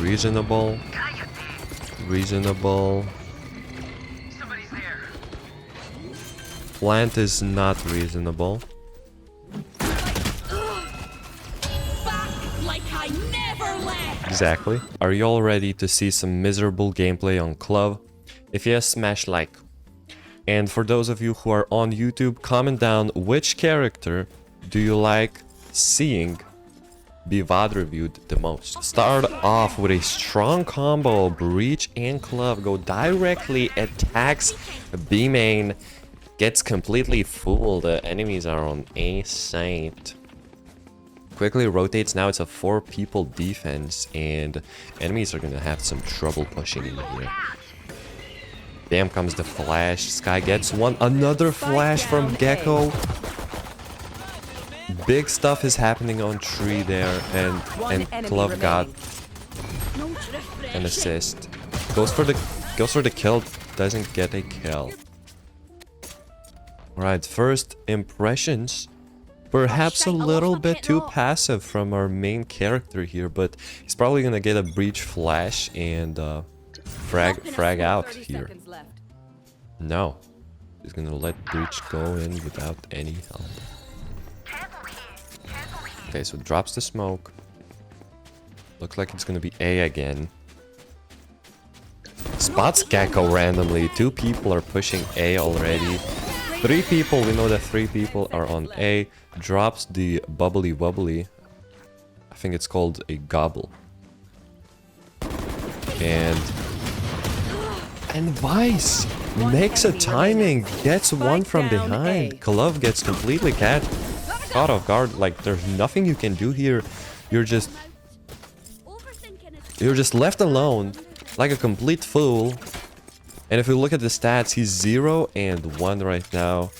reasonable. Reasonable. Plant is not reasonable. Like I never left. Exactly. Are you all ready to see some miserable gameplay on Club? If yes, smash like. And for those of you who are on YouTube, comment down which character do you like seeing be VOD reviewed the most. Start off with a strong combo, Breach and Club, go directly, attacks B main, gets completely fooled, the enemies are on A site. Quickly rotates, now it's a 4 people defense and enemies are gonna have some trouble pushing in here. Damn comes the flash, Sky gets one, another flash from Gecko. Big stuff is happening on tree there, and Club got an assist. Goes for the kill, doesn't get a kill. Alright, first impressions. Perhaps a little bit too passive from our main character here, but he's probably gonna get a breach flash and frag out here. No, he's gonna let breach go in without any help. Okay, so drops the smoke. Looks like it's gonna be A again. Spots Gecko randomly. 2 people are pushing A already. 3 people, we know that 3 people are on A. Drops the bubbly wobbly. I think it's called a gobble. And Vice makes a timing, gets one from behind. Glove gets completely caught off guard. Like, there's nothing you can do here. You're just left alone like a complete fool. And if we look at the stats, he's 0 and 1 right now.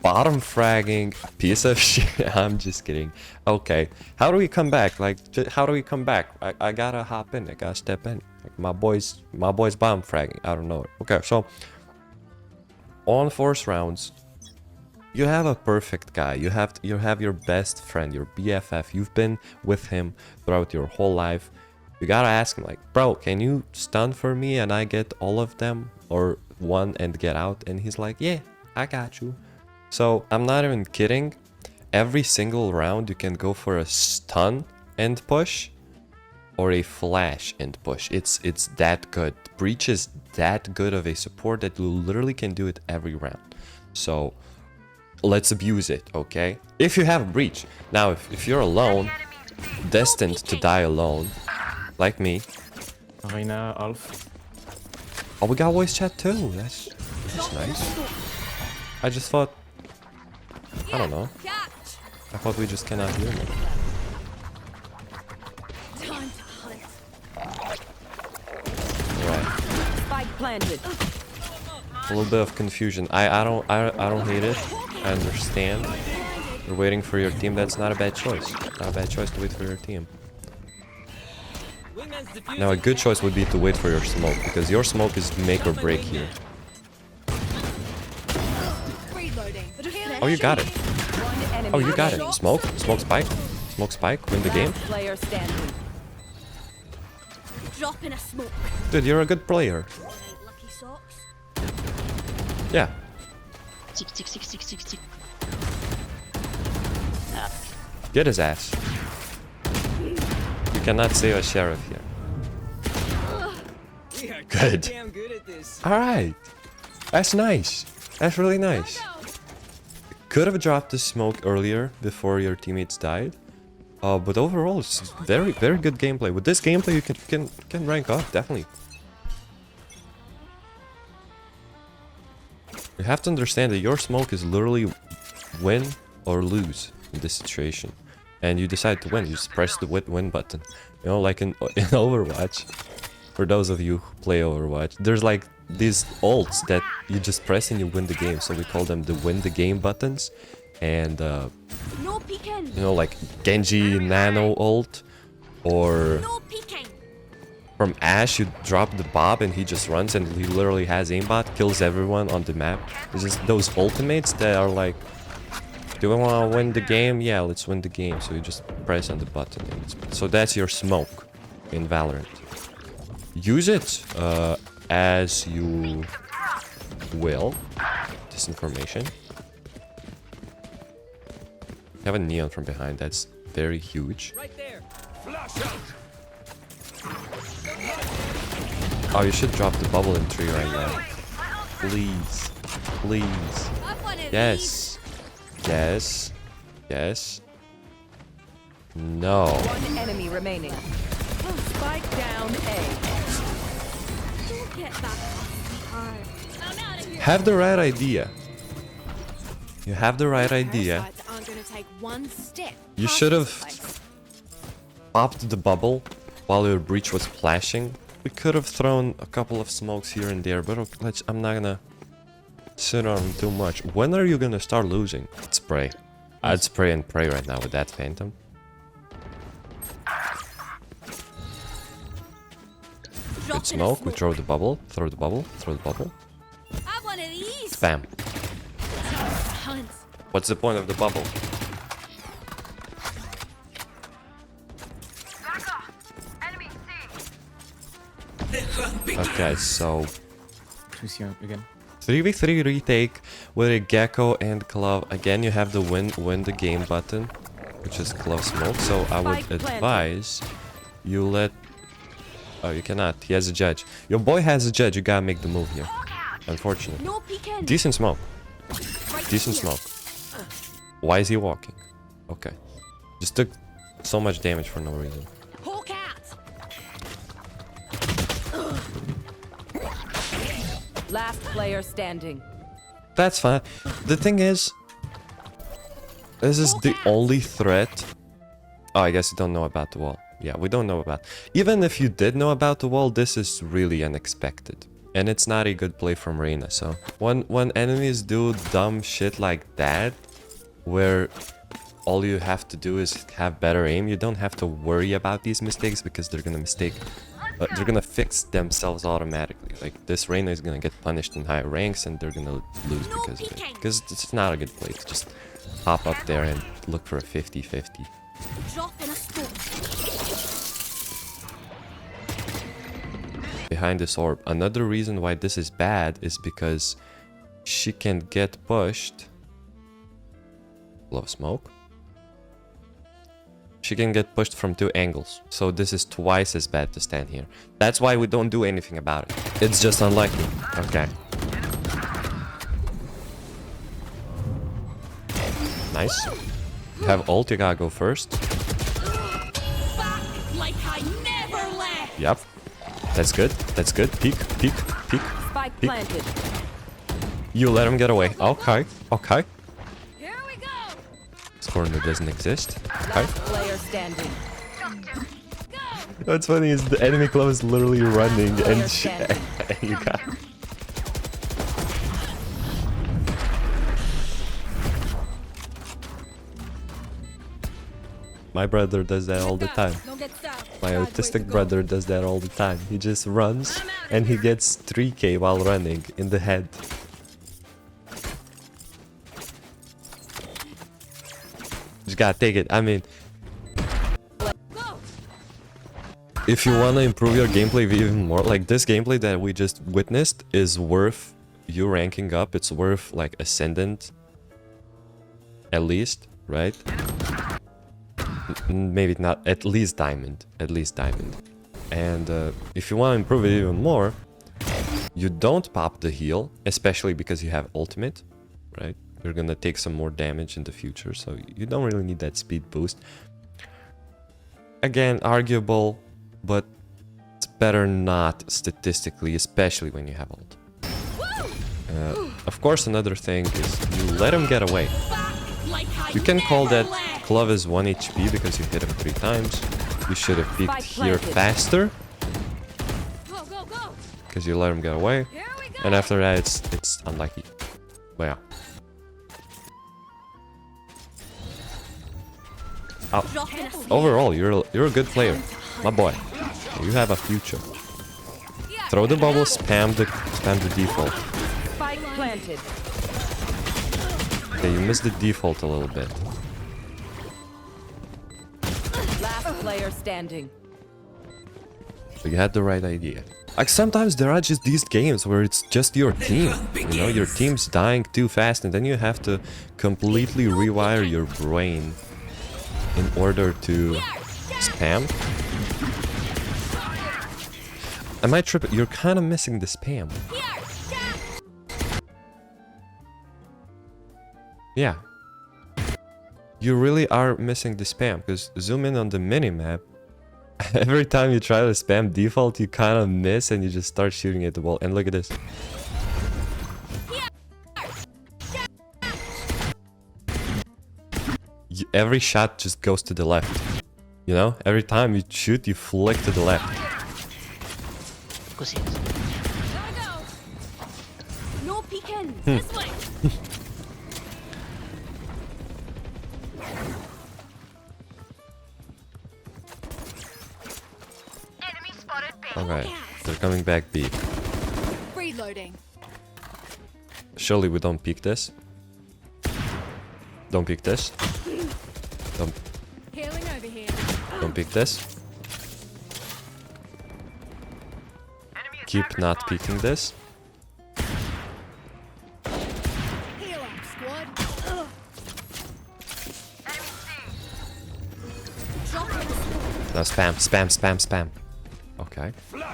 Bottom fragging, piece of shit. I'm just kidding. Okay, how do we come back? Like, how do we come back? I gotta hop in. I gotta step in. Like, my boys bottom fragging. I don't know. Okay, so on force rounds, you have a perfect guy. You have your best friend, your BFF. You've been with him throughout your whole life. You gotta ask him, like, bro, can you stun for me and I get all of them, or one and get out? And he's like, yeah, I got you. So I'm not even kidding. Every single round you can go for a stun and push, or a flash and push. It's that good. Breach is that good of a support that you literally can do it every round. So let's abuse it, okay? If you have breach. Now, if you're alone, destined to die alone, like me. Arena, Alf. Oh, we got voice chat too. That's nice. I just thought, I don't know. I thought we just cannot hear me. Right. Spike planted. A little bit of confusion. I don't hate it. I understand. You're waiting for your team. That's not a bad choice. Not a bad choice to wait for your team. Now a good choice would be to wait for your smoke, because your smoke is make or break here. Oh, you got it. Oh, you got it. Smoke spike. Smoke spike. Win the game. Dude, you're a good player. Yeah. Get his ass. You cannot save a sheriff here. Good. Alright. That's nice. That's really nice. Could have dropped the smoke earlier before your teammates died. But overall, it's very good gameplay. With this gameplay, you can rank up, definitely. You have to understand that your smoke is literally win or lose in this situation. And you decide to win, you just press the win button. You know, like in Overwatch. For those of you who play Overwatch, there's like these ults that you just press and you win the game. So we call them the win the game buttons. And you know, like Genji Nano ult, or from Ashe you drop the Bob and he just runs and he literally has aimbot, kills everyone on the map. It's just those ultimates that are like, do we want to win the game? Yeah, let's win the game. So you just press on the button. So that's your smoke in Valorant. use it as you will. Disinformation. You have a neon from behind. That's very huge. Right there. Flash out. Oh, you should drop the bubble in tree right now. Please. Please. Yes. Yes. Yes. No. One enemy remaining. Spike down A. Don't get that hard. I'm out of here. Have the right idea. You have the right idea. Parasites aren't gonna take one step You past should this have place. popped the bubble while your breach was flashing. We could have thrown a couple of smokes here and there, but okay, I'm not gonna sit on too much. When are you gonna start losing? Let's pray. I'd spray and pray right now with that phantom. Drop Good in a smoke. We throw the bubble. Throw the bubble. Throw the bubble. I want of these. Bam. Hunt. What's the point of the bubble? Okay, so We see him again. 3v3 retake with a gecko and glove. Again, you have the win the game button, which is glove smoke. So I would Spike planted. advise you let. Oh, you cannot. He has a judge. Your boy has a judge. You gotta make the move here. Unfortunately. No peeking. Decent smoke. Right Decent here. smoke. Why is he walking? Okay. Just took so much damage for no reason. Hawk out. Last player standing. That's fine. The thing is, this is the only threat. Oh, I guess you don't know about the wall. Yeah, we don't know about. Even if you did know about the wall, this is really unexpected. And it's not a good play from Reina. So when enemies do dumb shit like that, where all you have to do is have better aim, you don't have to worry about these mistakes because they're gonna they're gonna fix themselves automatically. Like this Reina is gonna get punished in higher ranks and they're gonna lose because of it. Because it's not a good play to just hop up there and look for a 50-50. Drop in a storm. Behind this orb. Another reason why this is bad is because she can get pushed. Love smoke. She can get pushed from two angles. So this is twice as bad to stand here. That's why we don't do anything about it. It's just unlucky. Okay. Nice. You have ult, you gotta go first. Back like I never left. Yep. That's good. That's good. Peek, peek, peek. Spike Peek. planted. You let him get away. Okay. Okay. Here we go. This corner doesn't exist. Okay. Last player standing. What's funny is the enemy club is literally running and Understand. you got. My brother does that all the time. Don't get south. My Sideways autistic to go. brother does that all the time. He just runs and he gets 3k while running in the head. Just gotta take it. I mean, Go. if you want to improve your gameplay even more, like this gameplay that we just witnessed is worth you ranking up. It's worth like Ascendant at least, right? Maybe not, at least Diamond. At least Diamond. And if you want to improve it even more, you don't pop the heal, especially because you have ultimate, right? You're gonna take some more damage in the future, so you don't really need that speed boost. Again, arguable, but it's better not statistically, especially when you have ult. Of course, another thing is you let him get away. Back like I You can call never that left. glove is 1 HP because you hit him 3 times. You should have peeked Spike here planted. faster Go, go, go. because you let him get away. Here we go. And after that, it's unlucky. But yeah. Drop in a storm. Overall, you're a good player, my boy. You have a future. Throw the bubble, spam the default. Spike planted. Okay, you missed the default a little bit. Last player standing. You had the right idea. Like sometimes there are just these games where it's just your team. You know, your team's dying too fast and then you have to completely rewire your brain in order to spam. Am I tripping? You're kind of missing the spam. Yeah. You really are missing the spam, because zoom in on the minimap. Every time you try to spam default, you kind of miss and you just start shooting at the wall. And look at this. Every shot just goes to the left. You know? Every time you shoot, you flick to the left. No peeking. This way. Okay, they're coming back B. Reloading. Surely we don't peek this. Don't peek this. Healing over here. Don't peek this. Keep not peeking this. Heal up, squad. Now spam. Okay.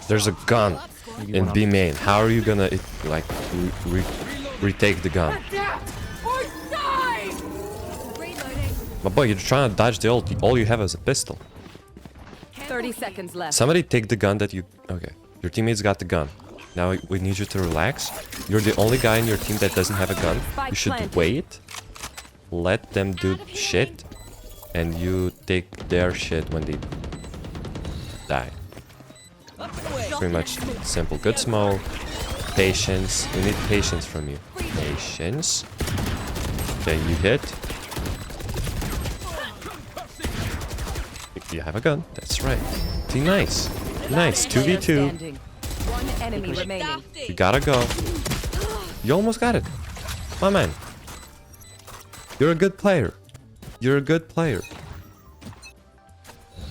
There's a gun in B main. How are you gonna retake the gun? My boy, you're trying to dodge the ult. All you have is a pistol. 30 seconds left. Somebody take the gun that you... Okay. Your teammates got the gun. Now we need you to relax. You're the only guy in your team that doesn't have a gun. You should wait. Let them do shit. And you take their shit when they die. Pretty much simple. Good smoke. Patience. We need patience from you. Patience. Okay, you hit. You have a gun. That's right. See, nice. Nice. 2v2. One enemy remaining. You gotta go. You almost got it. My man. You're a good player. You're a good player.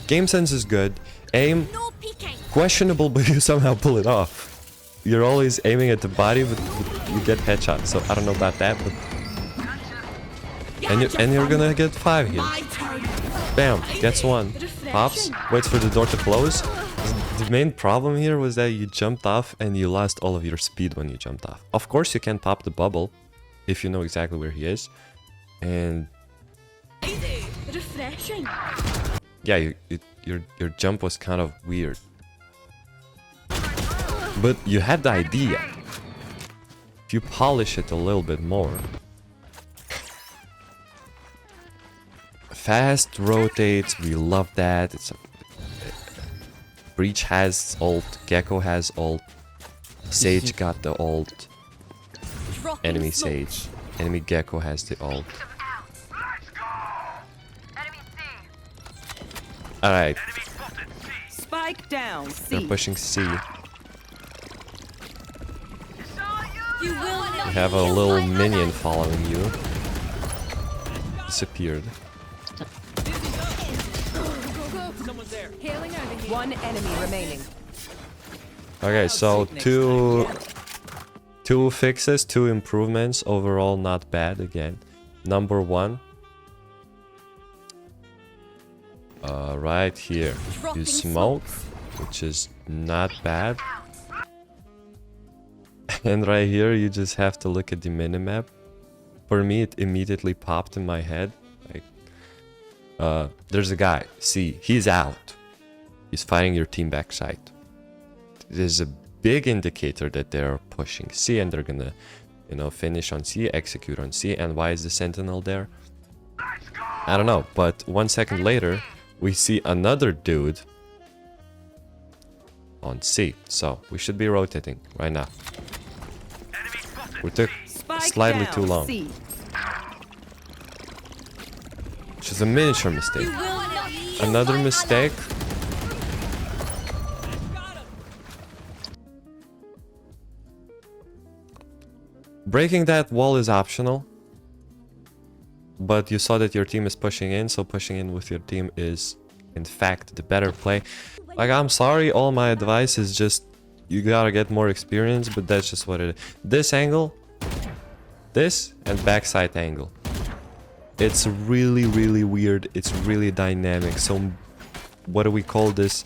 Game sense is good. Aim, questionable, but you somehow pull it off. You're always aiming at the body, but you get headshots. So I don't know about that, but and you're gonna get 5 here. Bam, gets 1. Pops, waits for the door to close. The main problem here was that you jumped off and you lost all of your speed when you jumped off. Of course, you can pop the bubble if you know exactly where he is, and refreshing. yeah, your jump was kind of weird. But you had the idea. If you polish it a little bit more. Fast rotates, we love that. It's a Breach has ult, Gecko has ult, Sage got the ult. Enemy Sage. Enemy Gecko has the ult. Alright. Spike down. They're C. pushing C. You will not You have a little minion following you. Disappeared. healing over here. One enemy remaining. Okay, so two fixes, 2 improvements. Overall, not bad again. Number 1. Right here. You smoke, which is not bad. And right here, you just have to look at the minimap. For me, it immediately popped in my head. Like, there's a guy. See, he's out. He's fighting your team backside. There's a big indicator that they're pushing C and they're gonna, you know, finish on C, execute on C. And why is the sentinel there? I don't know. But 1 second later, we see another dude on C. So we should be rotating right now. We took Spike slightly down. too long. C. Which is a miniature mistake. Another mistake. Breaking that wall is optional. But you saw that your team is pushing in, so pushing in with your team is, in fact, the better play. Like, I'm sorry, all my advice is just you gotta get more experience, but that's just what it is. This angle, this, and backside angle. It's really, really weird. It's really dynamic. So, what do we call this?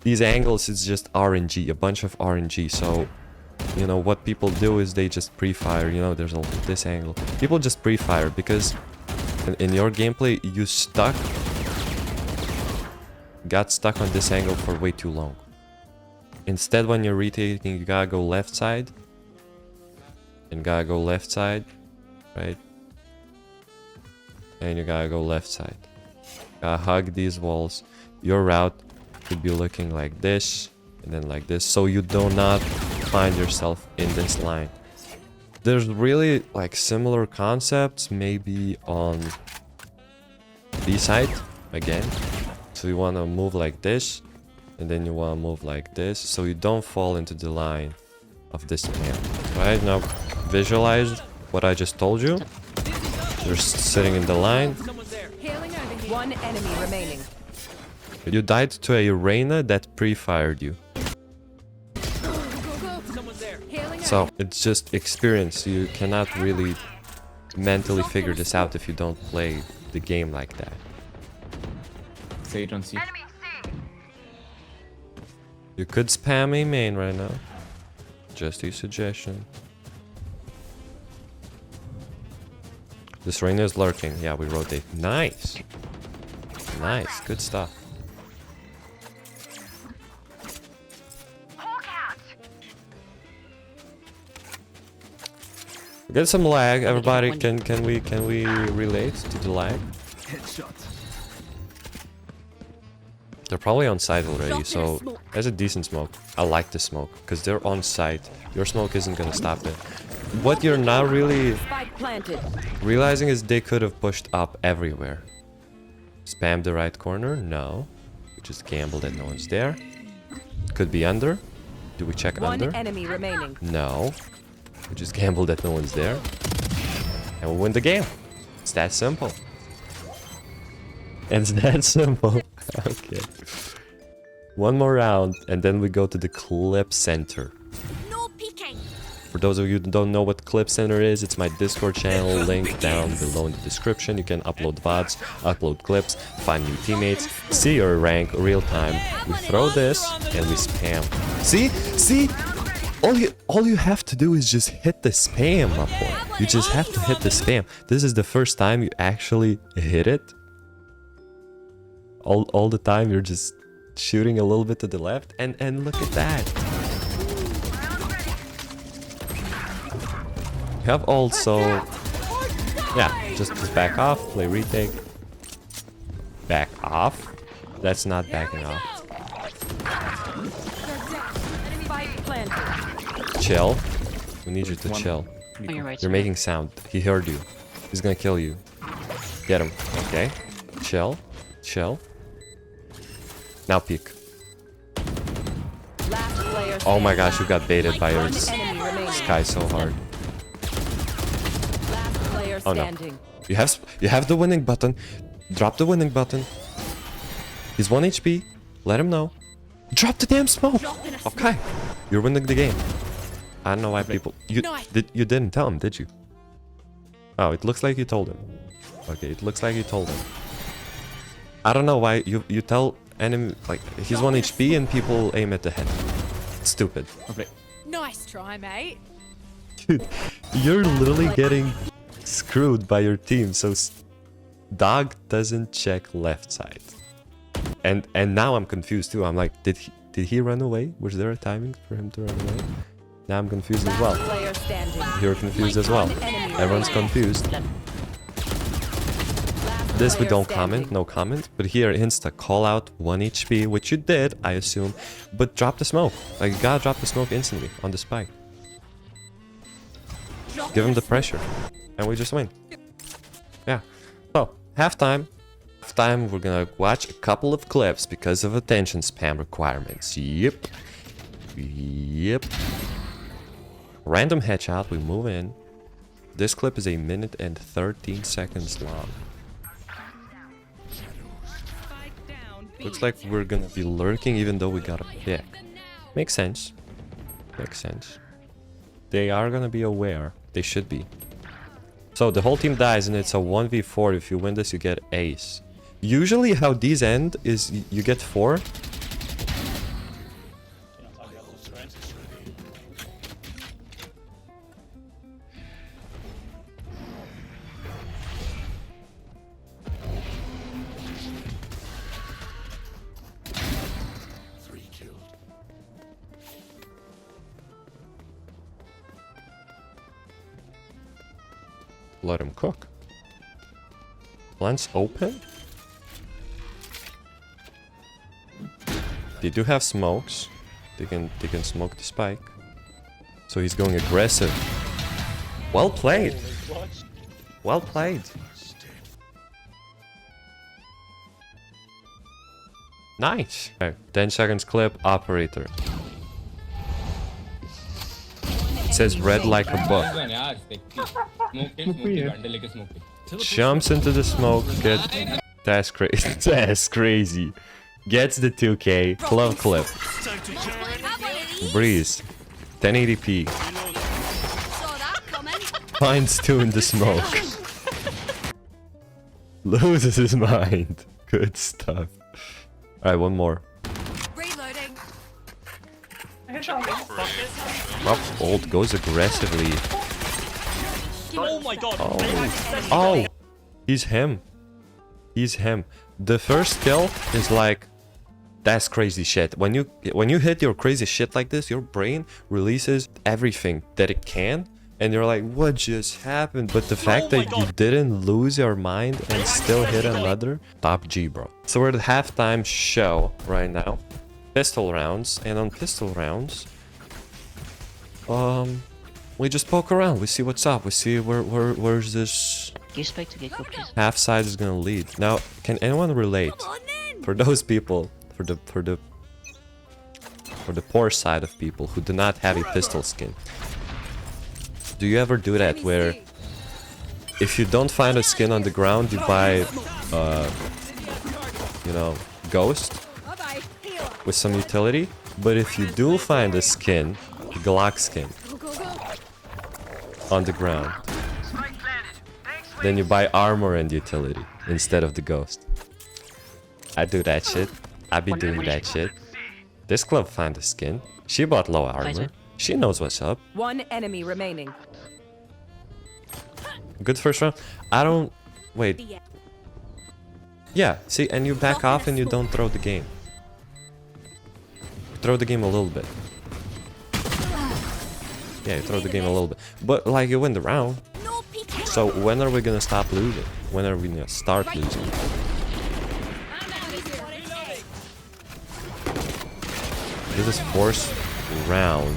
These angles, it's just RNG, a bunch of RNG. So, you know, what people do is they just pre-fire. You know, there's this angle. People just pre-fire because in your gameplay, you got stuck on this angle for way too long. Instead, when you're retaking, you gotta go left side. And gotta go left side, right? And you gotta go left side. Gotta hug these walls. Your route could be looking like this, and then like this, so you do not find yourself in this line. There's really like similar concepts maybe on B side again. So you wanna move like this, and then you wanna move like this, so you don't fall into the line of this man. Right now, visualize what I just told you. You're sitting in the line. One enemy remaining. You died to a Reina that pre-fired you. So it's just experience. You cannot really mentally figure this out if you don't play the game like that. Sage on C. You could spam a main right now. Just a suggestion. This Reina is lurking. Yeah, we rotate. Nice. Nice. Good stuff. We get some lag. Everybody, can we relate to the lag? They're probably on site already, so there's a decent smoke. I like the smoke because they're on site. Your smoke isn't gonna stop it. What you're not really realizing is they could have pushed up everywhere. Spam the right corner? No. We just gamble that no one's there. Could be under. Do we check under? One enemy remaining. No. We just gamble that no one's there. And we win the game. It's that simple. It's that simple. Okay. One more round, and then we go to the clip center. No peeking. For those of you who don't know what clip center is, it's my Discord channel, link down below in the description. You can upload VODs, upload clips, find new teammates, see your rank real time. We throw this and we spam. See? See? All you have to do is just hit the spam up. You just have to hit the spam. This is the first time you actually hit it. All the time you're just shooting a little bit to the left, and look at that. You have also, yeah, just back off, play retake. Back off? That's not backing off. Chill. We need you to chill. You're making sound. He heard you. He's gonna kill you. Get him. Okay. Chill. Chill. Now peek. Oh my gosh, you got baited by your sky so hard. Oh no. You have the winning button. Drop the winning button. He's 1 HP. Let him know. Drop the damn smoke. Okay. You're winning the game. I don't know why people... You didn't tell him, did you? Oh, it looks like you told him. Okay, it looks like you told him. I don't know why you tell enemy, like, he's 1 HP and people aim at the head. It's stupid. Nice try, mate. Dude, you're literally getting screwed by your team, so Dog doesn't check left side. And now I'm confused too. I'm like, did he run away? Was there a timing for him to run away? Now I'm confused as well. You're confused as well. Everyone's confused. This we don't comment, no comment, but here insta call out 1 HP, which you did, I assume, but drop the smoke. Like, you gotta drop the smoke instantly on the spike. Give him the pressure, and we just win. Yeah. So, halftime. Halftime, we're gonna watch a couple of clips because of attention spam requirements. Yep. Yep. Random headshot, we move in. This clip is 1 minute and 13 seconds long. Looks like we're gonna be lurking even though we got a pick. Makes sense. Makes sense. They are gonna be aware. They should be. So the whole team dies and it's a 1v4. If you win this, you get ace. Usually how these end is you get 4. Let him cook. Plants open. They do have smokes. They can smoke the spike. So he's going aggressive. Well played. Well played. Nice. Okay, 10 seconds clip. Operator. It says red like a book. Jumps into the smoke. That's crazy. That's crazy. Gets the 2k. Glove clip. Breeze. 1080p. Finds 2 in the smoke. Loses his mind. Good stuff. Alright, one more. Drops ult, goes aggressively. Oh my god. Oh, he's him. He's him. The first kill is like, that's crazy shit. When you hit your crazy shit like this, your brain releases everything that it can, and you're like, what just happened? But the fact that you didn't lose your mind and still hit another, top G, bro. So we're at halftime show right now. Pistol rounds, and on pistol rounds, we just poke around. We see what's up. We see where's this half side is gonna lead. Now, can anyone relate? For those people, for the poor side of people who do not have a pistol skin, do you ever do that where if you don't find a skin on the ground, you buy, you know, Ghost with some utility? But if you do find a skin, a Glock skin, on the ground, then you buy armor and utility instead of the Ghost. I do that shit. I be doing that shit. This club found a skin. She bought low armor. She knows what's up. One enemy remaining. Good first round. I don't... Wait. Yeah, see, and you back off and you don't throw the game. Throw the game a little bit. Yeah, you throw the game a little bit. But, like, you win the round. So, when are we gonna stop losing? When are we gonna start losing? This is fourth round.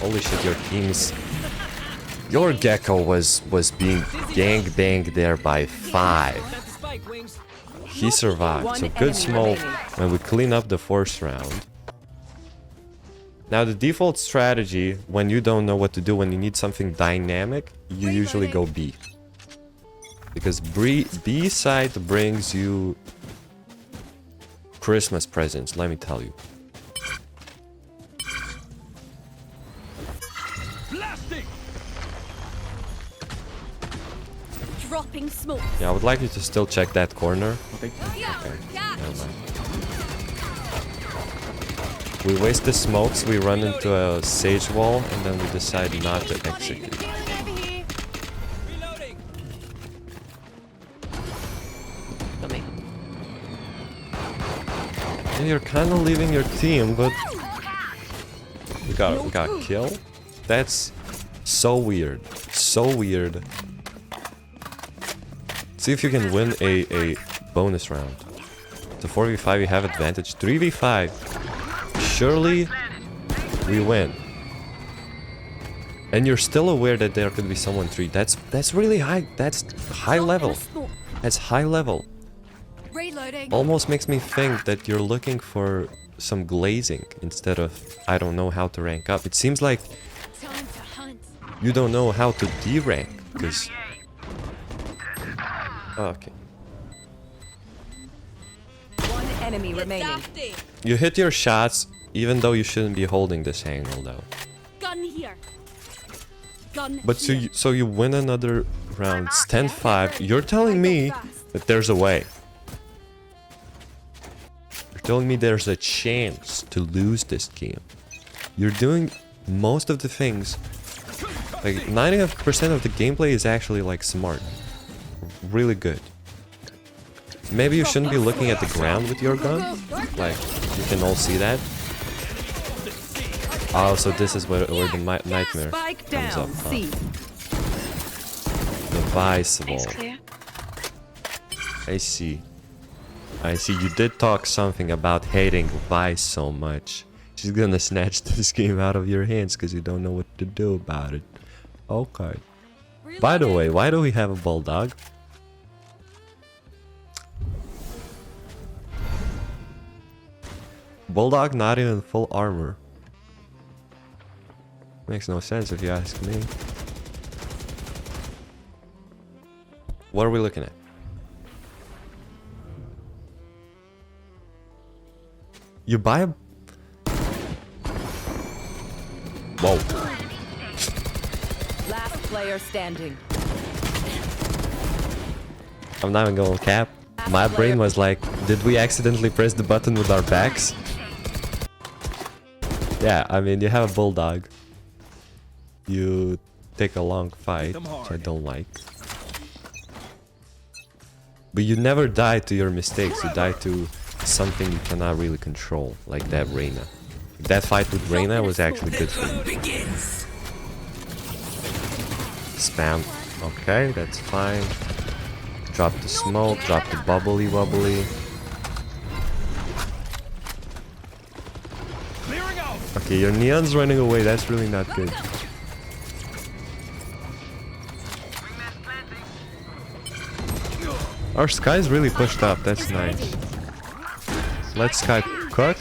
Holy shit, your team's... Your Gecko was being gangbanged there by 5. He survived, so good smoke, and we clean up the fourth round. Now the default strategy, when you don't know what to do, when you need something dynamic, you usually go B. Because B side brings you Christmas presents, let me tell you. Dropping smoke. Yeah, I would like you to still check that corner. Okay. Never mind. We waste the smokes, we run into a sage wall, and then we decide not to execute. And you're kind of leaving your team, but we got a kill. That's so weird. So weird. See if you can win a bonus round. To 4v5 you have advantage. 3v5. Surely we win. And you're still aware that there could be someone 3. That's really high. That's high level. That's high level. Almost makes me think that you're looking for some glazing instead of I don't know how to rank up. It seems like you don't know how to D-rank because... Okay. enemy remaining. You hit your shots, even though you shouldn't be holding this angle though. Gun here. Gun But here. so you win another round. It's 10-5. You're telling me that there's a way. You're telling me there's a chance to lose this game. You're doing most of the things. Like 90% of the gameplay is actually like smart. Really good. Maybe you shouldn't be looking at the ground with your gun. Like, you can all see that. Oh, so this is where the nightmare Spike comes up. down. Huh? C. The vice wall. Clear. I see. I see. You did talk something about hating Vice so much. She's gonna snatch this game out of your hands because you don't know what to do about it. Okay. By the way, why do we have a bulldog? Bulldog not even full armor. Makes no sense if you ask me. What are we looking at? You buy a... Whoa. Last player standing. I'm not even going cap. My brain was like, did we accidentally press the button with our backs? Yeah, I mean, you have a bulldog. You take a long fight, which I don't like. But you never die to your mistakes, you die to something you cannot really control, like that Reyna. That fight with Reyna was actually good for you. Spam. Okay, that's fine. Drop the smoke, drop the bubbly wobbly. Clearing out. Okay, your neon's running away, that's really not good. Our Sky's really pushed up, that's nice. Let Sky cook.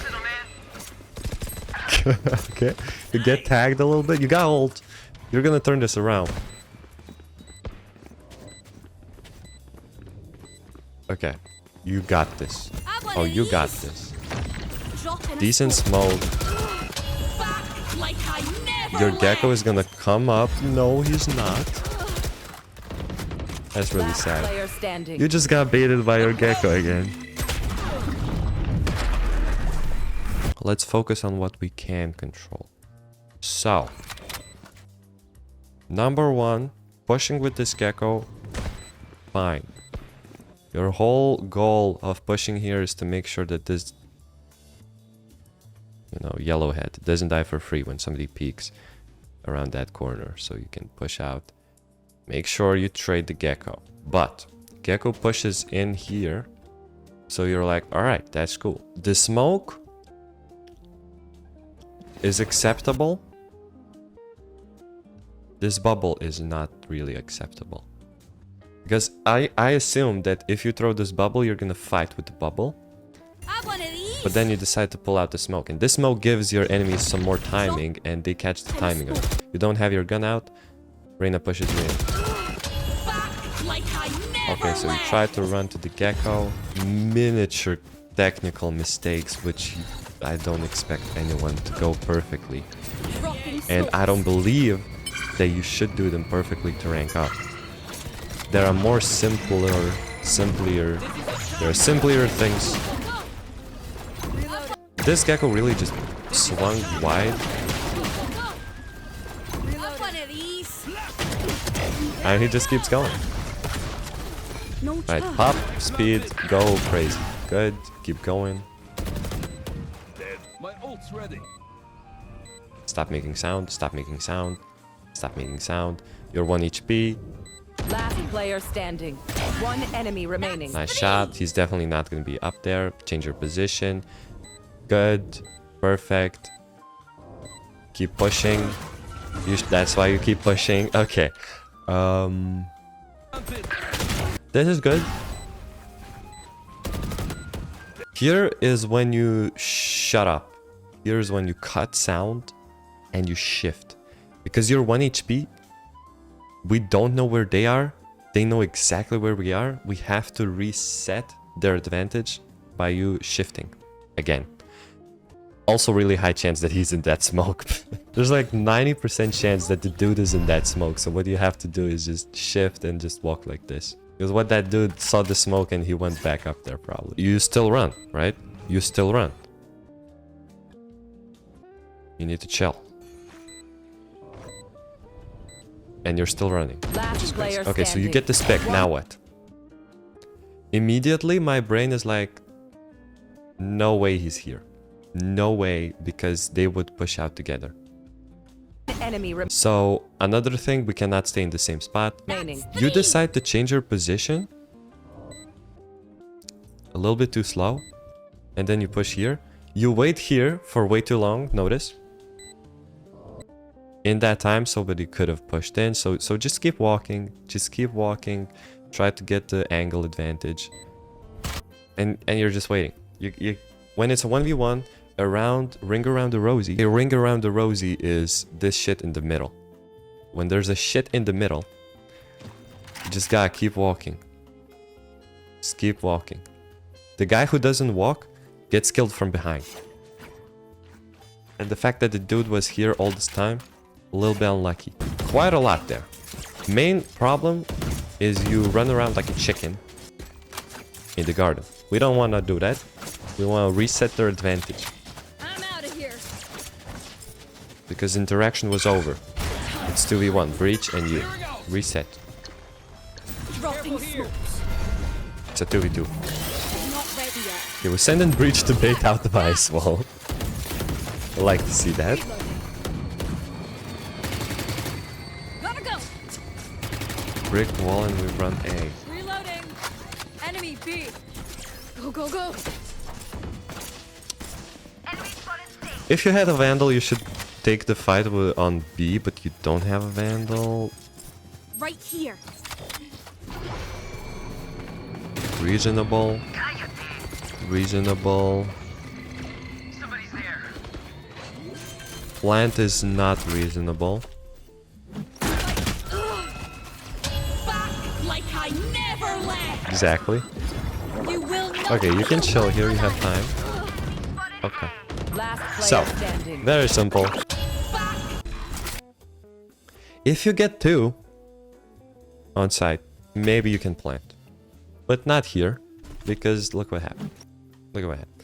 Okay, you get tagged a little bit, you got ult. You're gonna turn this around. Okay, you got this. Oh, you got this. Decent smoke. Your gecko is gonna come up. No, he's not. That's really Last sad. player standing. You just got baited by your gecko again. Let's focus on what we can control. So, number one, pushing with this gecko, fine. Your whole goal of pushing here is to make sure that this, you know, yellowhead doesn't die for free when somebody peeks around that corner, so you can push out. Make sure you trade the gecko. But gecko pushes in here, so you're like, all right, that's cool. The smoke is acceptable. This bubble is not really acceptable. Because I assume that if you throw this bubble, you're gonna fight with the bubble. But then you decide to pull out the smoke. And this smoke gives your enemies some more timing, and they catch the timing of it. You don't have your gun out, Reyna pushes you in. Okay, so you try to run to the gecko. Miniature technical mistakes, which I don't expect anyone to go perfectly. And I don't believe that you should do them perfectly to rank up. There are more simpler things. This gecko really just swung wide. And he just keeps going. Right, pop, speed, go crazy. Good, keep going. My ult's ready. Stop making sound, stop making sound, stop making sound. You're 1 HP. Last player standing. One enemy remaining. Nice shot. He's definitely not going to be up there. Change your position. Good. Perfect. Keep pushing. That's why you keep pushing. Okay. This is good. Here is when you shut up. Here is when you cut sound and you shift. Because you're 1 HP. We don't know where they are. They know exactly where we are. We have to reset their advantage by you shifting again. Also really high chance that he's in that smoke. There's like 90% chance that the dude is in that smoke. So what you have to do is just shift and just walk like this. Because what that dude saw the smoke and he went back up there probably. You still run, right? You still run. You need to chill. And you're still running. Last player Okay, so you standing. get this pick. Now what? Immediately my brain is like, no way he's here. No way, because they would push out together. Enemy So another thing, we cannot stay in the same spot. remaining. You decide to change your position a little bit too slow, and then you push here. You wait here for way too long, notice. In that time, somebody could have pushed in, so just keep walking. Just keep walking. Try to get the angle advantage. And you're just waiting. You when it's a 1v1, ring around the rosy. A ring around the rosy is this shit in the middle. When there's a shit in the middle, you just gotta keep walking. Just keep walking. The guy who doesn't walk gets killed from behind. And the fact that the dude was here all this time, a little bit unlucky. Quite a lot there. Main problem is you run around like a chicken in the garden. We don't want to do that. We want to reset their advantage. I'm out of here. Because interaction was over. It's 2v1. Breach and you. Reset. Dropping smokes. It's a 2v2. Not ready yet. Okay, we're sending Breach to bait out the ice wall. I like to see that. Gotta go. Brick wall and we run A. Reloading. Enemy B. Go, go, go. If you had a Vandal, you should take the fight on B, but you don't have a Vandal. Right here. Reasonable. Reasonable. Plant is not reasonable. Back like I never left. Exactly. You will not. Okay, you can chill here, you have time. Okay. Last player So, standing. very simple. If you get 2 on site, maybe you can plant. But not here, because look what happened. Look at what happened.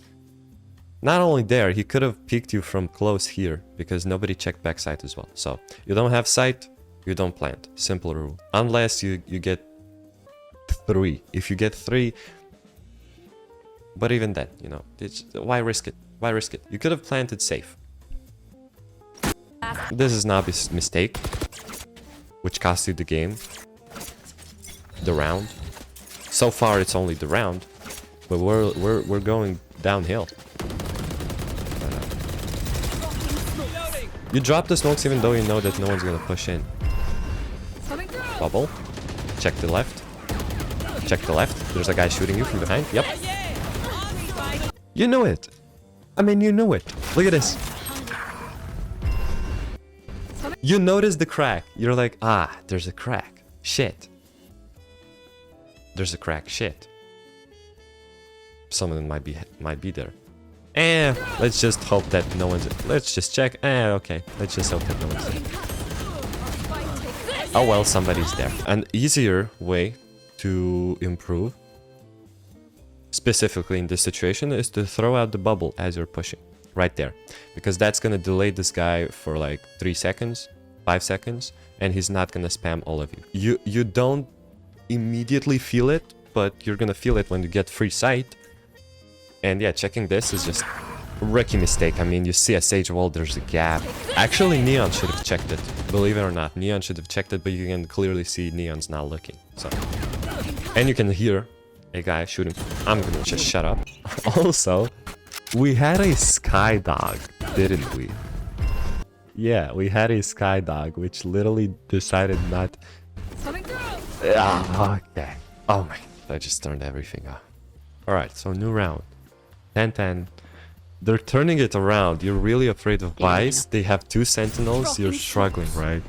Not only there, he could have peeked you from close here, because nobody checked backside as well. So, you don't have sight, you don't plant. Simple rule. Unless you get 3. If you get 3... But even then, you know, why risk it? Why risk it? You could have planted safe. This is not a mistake, which cost you the game, the round. So far, it's only the round, but we're going downhill. You drop the smokes even though you know that no one's gonna push in. Bubble. Check the left. Check the left. There's a guy shooting you from behind. Yep. You knew it. I mean, you knew it. Look at this. You noticed the crack. You're like, ah, there's a crack. Shit. There's a crack. Shit. Some of them might be there. Let's just hope that no one's... Let's just check. Okay. Let's just hope that no one's there. Oh well, somebody's there. An easier way to improve, specifically in this situation, is to throw out the bubble as you're pushing. Right there. Because that's gonna delay this guy for like 3 seconds, 5 seconds, and he's not gonna spam all of you. You don't immediately feel it, but you're gonna feel it when you get free sight. And yeah, checking this is just a rookie mistake. I mean, you see a Sage wall, there's a gap. Actually, Neon should have checked it. Believe it or not, Neon should have checked it, but you can clearly see Neon's not looking. So, and you can hear a guy shooting. I'm gonna just shut up. Also, we had a Sky Dog, didn't we? Yeah, we had a Sky Dog, which literally decided not... Okay. Oh my... I just turned everything off. Alright, so new round. 10-10. They're turning it around. You're really afraid of Vice. They have 2 sentinels. You're struggling, right?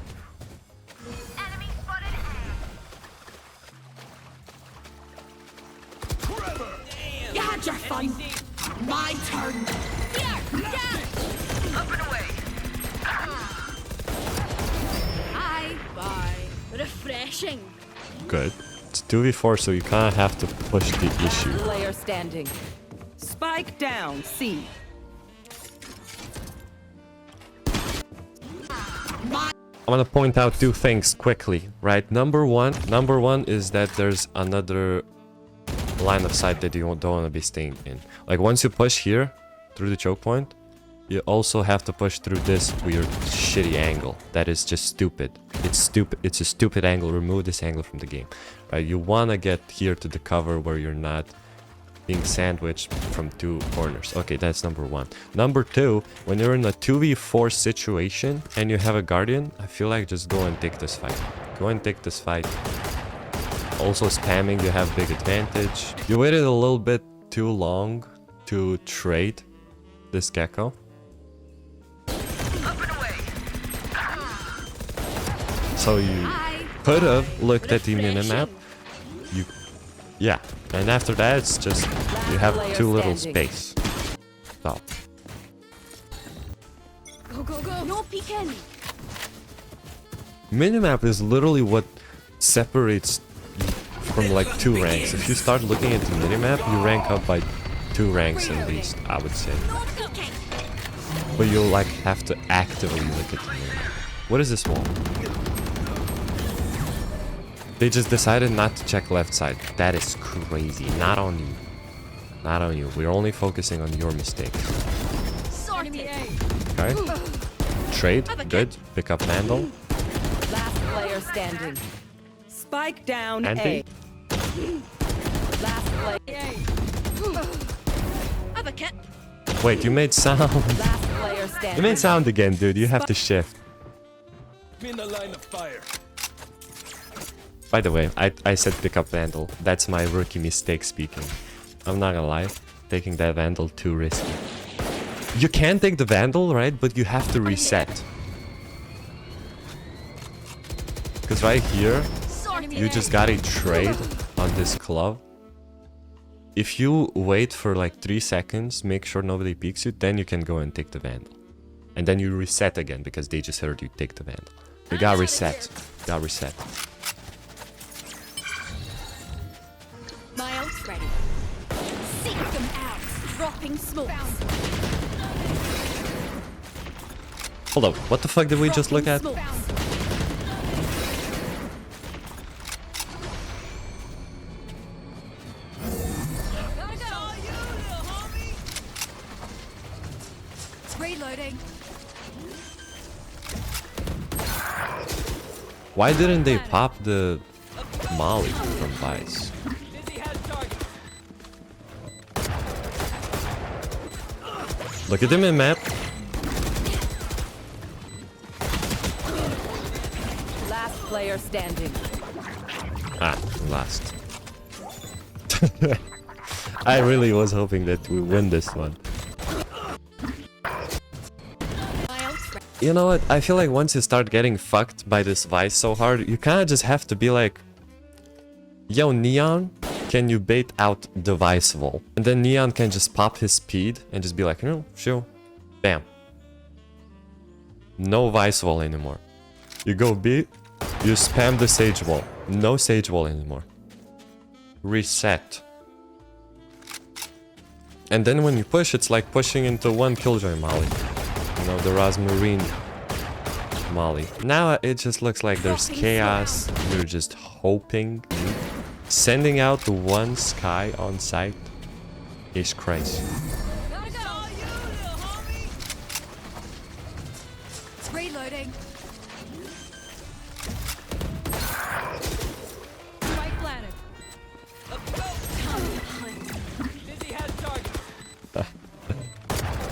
You had your fun. Flashing. Good. It's 2v4, so you kind of have to push the issue. Player standing. Spike down, C. I want to point out two things quickly, right? Number one is that there's another line of sight that you don't want to be staying in. Like once you push here through the choke point, you also have to push through this weird shitty angle. That is just stupid. It's stupid. It's a stupid angle. Remove this angle from the game. Right? You want to get here to the cover where you're not being sandwiched from two corners. Okay, that's number one. Number two, when you're in a 2v4 situation and you have a guardian, I feel like just go and take this fight. Go and take this fight. Also spamming, you have big advantage. You waited a little bit too long to trade this gecko. So you could have looked at the minimap. Yeah, and after that it's just you have too little space. So Go, go, go. No peeking. minimap is literally what separates you from like two ranks. If you start looking at the minimap, you rank up by 2 ranks at least, I would say. No peeking. But you'll like have to actively look at the minimap. What is this wall? They just decided not to check left side. That is crazy. Not on you. Not on you. We're only focusing on your mistakes. Sorted. Okay. Trade. Good. Pick up Vandal. Last player standing. Spike down, Anti. A. Last player. Have a kit. Wait, you made sound. Last player standing. You made sound again, dude. You have to shift. In the line of fire. By the way, I said pick up Vandal. That's my rookie mistake speaking. I'm not gonna lie. Taking that Vandal too risky. You can take the Vandal, right? But you have to reset. Because right here, you just got a trade on this club. If you wait for like 3 seconds, make sure nobody peeks you, then you can go and take the Vandal. And then you reset again because they just heard you take the Vandal. You got reset. Got reset. My ult's ready. Seek them out. Dropping smokes. Hold up, what the fuck did we just look at? Reloading. Why didn't they pop the Molly from Vice? Look at the map. Last player standing. Ah, last. I really was hoping that we win this one. You know what? I feel like once you start getting fucked by this Vice so hard, you kind of just have to be like, yo, Neon, can you bait out the Vice wall? And then Neon can just pop his speed and just be like, no, sure. Bam. No Vice wall anymore. You go B, you spam the Sage wall. No Sage wall anymore. Reset. And then when you push, it's like pushing into one Killjoy Molly. You know, the Rosmarine Molly. Now it just looks like there's chaos. You're just hoping. Sending out the one Sky on site is crazy. Reloading.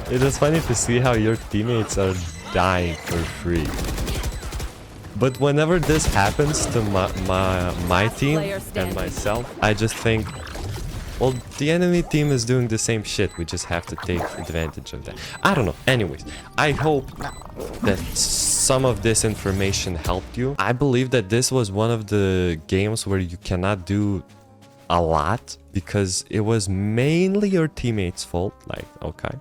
It is funny to see how your teammates are dying for free. But whenever this happens to my team and myself, I just think, well, the enemy team is doing the same shit. We just have to take advantage of that. I don't know. Anyways, I hope that some of this information helped you. I believe that this was one of the games where you cannot do a lot because it was mainly your teammates' fault, like, okay,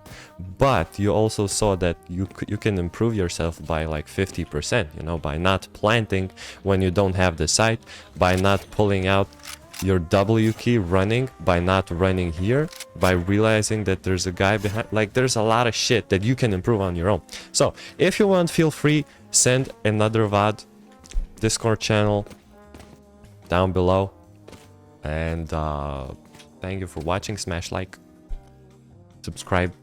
but you also saw that you can improve yourself by like 50%, you know, by not planting when you don't have the sight, by not pulling out your W key running, by not running here, by realizing that there's a guy behind. Like, there's a lot of shit that you can improve on your own. So if you want, feel free, send another VOD, Discord channel down below. And thank you for watching. Smash like, subscribe,